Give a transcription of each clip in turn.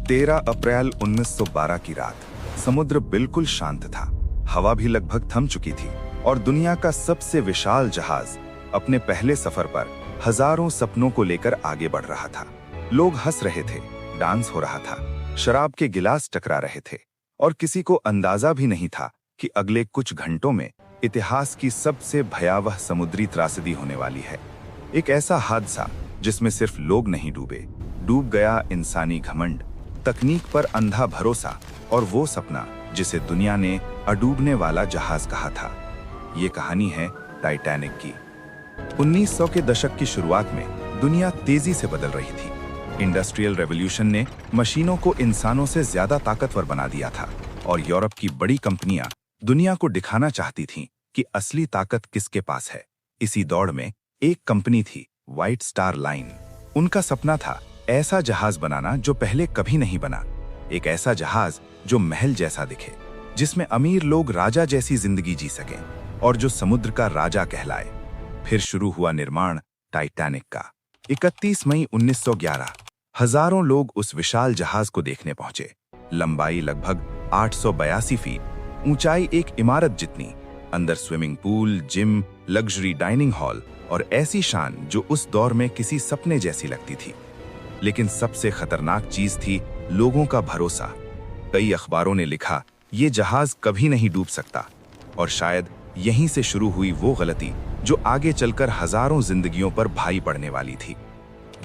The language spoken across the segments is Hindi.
13 अप्रैल 1912 की रात। समुद्र बिल्कुल शांत था, हवा भी लगभग थम चुकी थी और दुनिया का सबसे विशाल जहाज अपने पहले सफर पर हजारों सपनों को लेकर आगे बढ़ रहा था। लोग हंस रहे थे, डांस हो रहा था, शराब के गिलास टकरा रहे थे और किसी को अंदाजा भी नहीं था कि अगले कुछ घंटों में इतिहास की सबसे भयावह समुद्री त्रासदी होने वाली है। एक ऐसा हादसा जिसमें सिर्फ लोग नहीं डूबे, डूब गया इंसानी घमंड, तकनीक पर अंधा भरोसा और वो सपना जिसे दुनिया ने अडूबने वाला जहाज कहा था। ये कहानी है टाइटैनिक की। 1900 के दशक की शुरुआत में दुनिया तेजी से बदल रही थी। इंडस्ट्रियल रेवोल्यूशन ने मशीनों को इंसानों से ज्यादा ताकतवर बना दिया था और यूरोप की बड़ी कंपनियां दुनिया को दिखाना चाहती थीं कि असली ताकत किसके पास है। इसी दौड़ में एक कंपनी थी, व्हाइट स्टार लाइन। उनका सपना था ऐसा जहाज बनाना जो पहले कभी नहीं बना, एक ऐसा जहाज जो महल जैसा दिखे, जिसमें अमीर लोग राजा जैसी जिंदगी जी सकें और जो समुद्र का राजा कहलाए। फिर शुरू हुआ निर्माण टाइटैनिक का। 31 मई 1911 हजारों लोग उस विशाल जहाज को देखने पहुंचे। लंबाई लगभग 882 फीट, ऊंचाई एक इमारत जितनी, अंदर swimming pool, gym, luxury dining hall और ऐसी शान जो उस दौर में किसी सपने जैसी लगती थी। लेकिन सबसे खतरनाक चीज थी लोगों का भरोसा। कई अखबारों ने लिखा ये जहाज कभी नहीं डूब सकता, और शायद यहीं से शुरू हुई वो गलती जो आगे चलकर हजारों जिंदगियों पर भारी पड़ने वाली थी।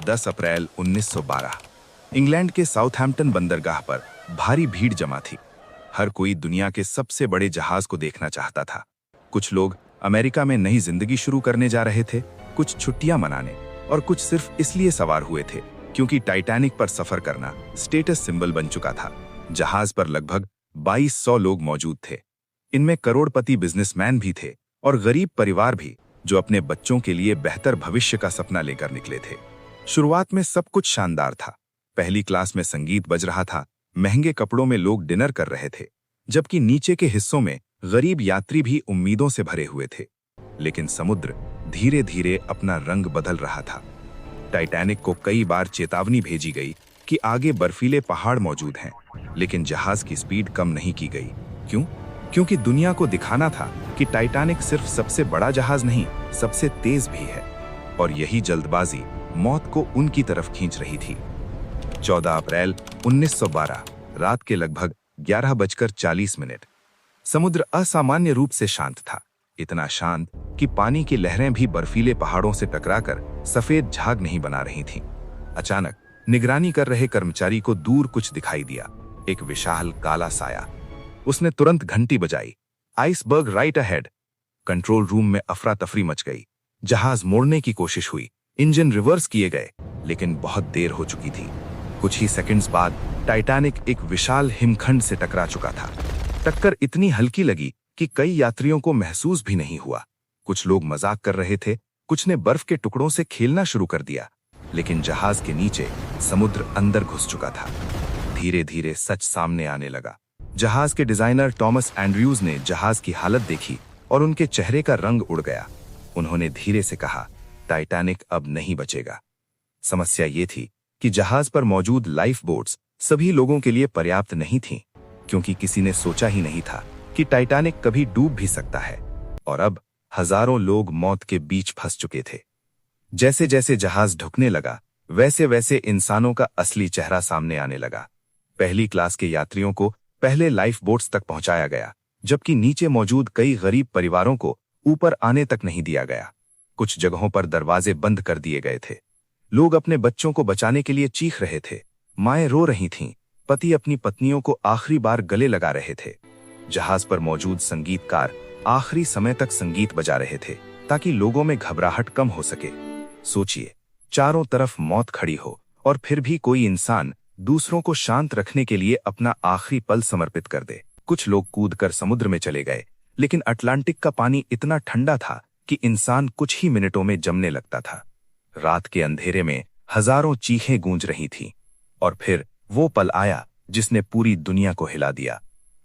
10 अप्रैल 1912 इंग्लैंड के साउथहैम्पटन बंदरगाह पर भारी भीड़ जमा थी। हर कोई दुनिया के सबसे बड़े जहाज को देखना चाहता था। कुछ लोग अमेरिका में नई जिंदगी शुरू करने जा रहे थे, कुछ छुट्टियां मनाने और कुछ सिर्फ इसलिए सवार हुए थे क्योंकि टाइटैनिक पर सफर करना स्टेटस सिंबल बन चुका था। जहाज पर लगभग 2200 लोग मौजूद थे। इनमें करोड़पति बिजनेसमैन भी थे और गरीब परिवार भी, जो अपने बच्चों के लिए बेहतर भविष्य का सपना लेकर निकले थे। शुरुआत में सब कुछ शानदार था। पहली क्लास में संगीत बज रहा था, महंगे कपड़ों में लोग डिनर कर रहे थे, जबकि नीचे के हिस्सों में गरीब यात्री भी उम्मीदों से भरे हुए थे। लेकिन समुद्र धीरे धीरे अपना रंग बदल रहा था। टाइटैनिक को कई बार चेतावनी भेजी गई कि आगे बर्फीले पहाड़ मौजूद हैं, लेकिन जहाज की स्पीड कम नहीं की गई। क्यों? क्योंकि दुनिया को दिखाना था कि टाइटैनिक सिर्फ सबसे बड़ा जहाज नहीं, सबसे तेज भी है। और यही जल्दबाजी मौत को उनकी तरफ खींच रही थी। 14 अप्रैल 1912 रात के लगभग 11:40 समुद्र असामान्य रूप से शांत था। इतना शांत कि पानी की लहरें भी बर्फीले पहाड़ों से टकराकर सफेद झाग नहीं बना रही थीं। अचानक निगरानी कर रहे कर्मचारी को दूर कुछ दिखाई दिया, एक विशाल काला साया। उसने तुरंत घंटी बजाई, iceberg right ahead. Control room में अफरा तफरी मच गई। जहाज मोड़ने की कोशिश हुई, इंजन रिवर्स किए गए, लेकिन बहुत देर हो चुकी थी। कुछ ही सेकंड्स बाद टाइटैनिक एक विशाल हिमखंड से टकरा चुका था। टक्कर इतनी हल्की लगी कि कई यात्रियों को महसूस भी नहीं हुआ। कुछ लोग मजाक कर रहे थे, कुछ ने बर्फ के टुकड़ों से खेलना शुरू कर दिया, लेकिन जहाज के नीचे समुद्र अंदर घुस चुका था। धीरे धीरे सच सामने आने लगा। जहाज के डिजाइनर थॉमस एंड्रयूज ने जहाज की हालत देखी और उनके चेहरे का रंग उड़ गया। उन्होंने धीरे से कहा, टाइटैनिक अब नहीं बचेगा। समस्या ये थी कि जहाज पर मौजूद लाइफ बोट्स सभी लोगों के लिए पर्याप्त नहीं थीं, क्योंकि किसी ने सोचा ही नहीं था कि टाइटैनिक कभी डूब भी सकता है। और अब हजारों लोग मौत के बीच फंस चुके थे। जैसे जैसे जहाज ढुकने लगा, वैसे वैसे इंसानों का असली चेहरा सामने आने लगा। पहली क्लास के यात्रियों को पहले लाइफ बोट्स तक पहुंचाया गया, जबकि नीचे मौजूद कई गरीब परिवारों को ऊपर आने तक नहीं दिया गया। कुछ जगहों पर दरवाजे बंद कर दिए गए थे। लोग अपने बच्चों को बचाने के लिए चीख रहे थे, माएं रो रही थीं, पति अपनी पत्नियों को आखिरी बार गले लगा रहे थे। जहाज पर मौजूद संगीतकार आखिरी समय तक संगीत बजा रहे थे ताकि लोगों में घबराहट कम हो सके। सोचिए, चारों तरफ मौत खड़ी हो और फिर भी कोई इंसान दूसरों को शांत रखने के लिए अपना आखिरी पल समर्पित कर दे। कुछ लोग कूदकर समुद्र में चले गए, लेकिन अटलांटिक का पानी इतना ठंडा था कि इंसान कुछ ही मिनटों में जमने लगता था। रात के अंधेरे में हजारों चीखें गूंज रही थीं, और फिर वो पल आया जिसने पूरी दुनिया को हिला दिया।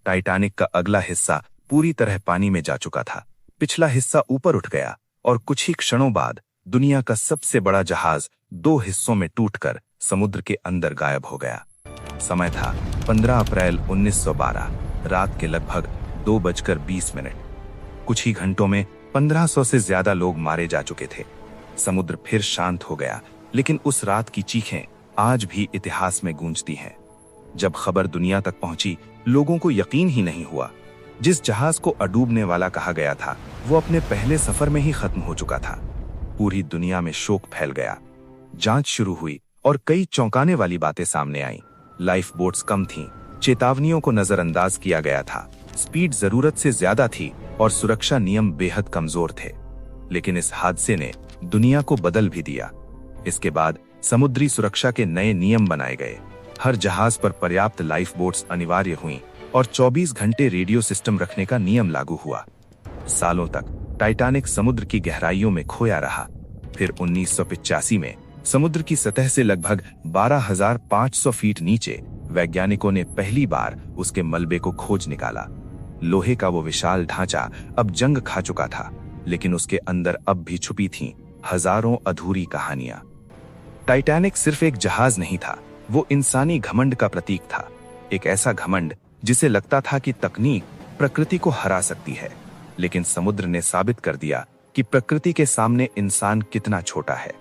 टाइटैनिक का अगला हिस्सा पूरी तरह पानी में जा चुका था। पिछला हिस्सा ऊपर उठ गया और कुछ ही क्षणों बाद दुनिया का सबसे बड़ा जहाज 2 हिस्सों में टूटकर समुद्र के अंदर गायब हो गया। समय था 15 अप्रैल 1912, रात के लगभग 2:20। कुछ ही घंटों में 1500 से ज्यादा लोग मारे जा चुके थे। समुद्र फिर शांत हो गया, लेकिन उस रात की चीखें आज भी इतिहास में गूंजती हैं। जब खबर दुनिया तक पहुंची, लोगों को यकीन ही नहीं हुआ। जिस जहाज को अडूबने वाला कहा गया था, वो अपने पहले सफर में ही खत्म हो चुका था। पूरी दुनिया में शोक फैल गया। जांच शुरू हुई और कई चौंकाने वाली बातें सामने आईं। लाइफ बोट्स कम थीं, चेतावनियों को नजरअंदाज किया गया था, स्पीड जरूरत से ज्यादा थी और सुरक्षा नियम बेहद कमजोर थे। लेकिन इस हादसे ने दुनिया को बदल भी दिया। इसके बाद समुद्री सुरक्षा के नए नियम बनाए गए। हर जहाज पर पर्याप्त लाइफ बोट्स अनिवार्य हुईं और 24 घंटे रेडियो सिस्टम रखने का नियम लागू हुआ। सालों तक टाइटैनिक समुद्र की गहराइयों में खोया रहा। फिर 1985 में समुद्र की सतह से लगभग 12,500 फीट नीचे वैज्ञानिकों ने पहली बार उसके मलबे को खोज निकाला। लोहे का वो विशाल ढांचा अब जंग खा चुका था, लेकिन उसके अंदर अब भी छुपी थीं हजारों अधूरी कहानियां। टाइटैनिक सिर्फ एक जहाज नहीं था, वो इंसानी घमंड का प्रतीक था। एक ऐसा घमंड जिसे लगता था कि तकनीक प्रकृति को हरा सकती है, लेकिन समुद्र ने साबित कर दिया कि प्रकृति के सामने इंसान कितना छोटा है।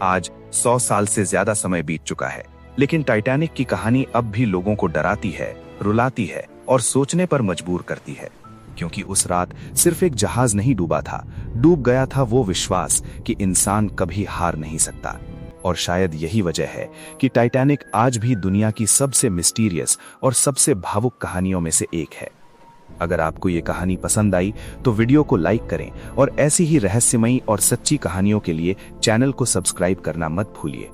आज 100 साल से ज्यादा समय बीत चुका है, लेकिन टाइटैनिक की कहानी अब भी लोगों को डराती है, रुलाती है और सोचने पर मजबूर करती है। क्योंकि उस रात सिर्फ एक जहाज नहीं डूबा था, डूब गया था वो विश्वास कि इंसान कभी हार नहीं सकता। और शायद यही वजह है कि टाइटैनिक आज भी दुनिया की सबसे मिस्टीरियस और सबसे भावुक कहानियों में से एक है। अगर आपको ये कहानी पसंद आई तो वीडियो को लाइक करें और ऐसी ही रहस्यमयी और सच्ची कहानियों के लिए चैनल को सब्सक्राइब करना मत भूलिए।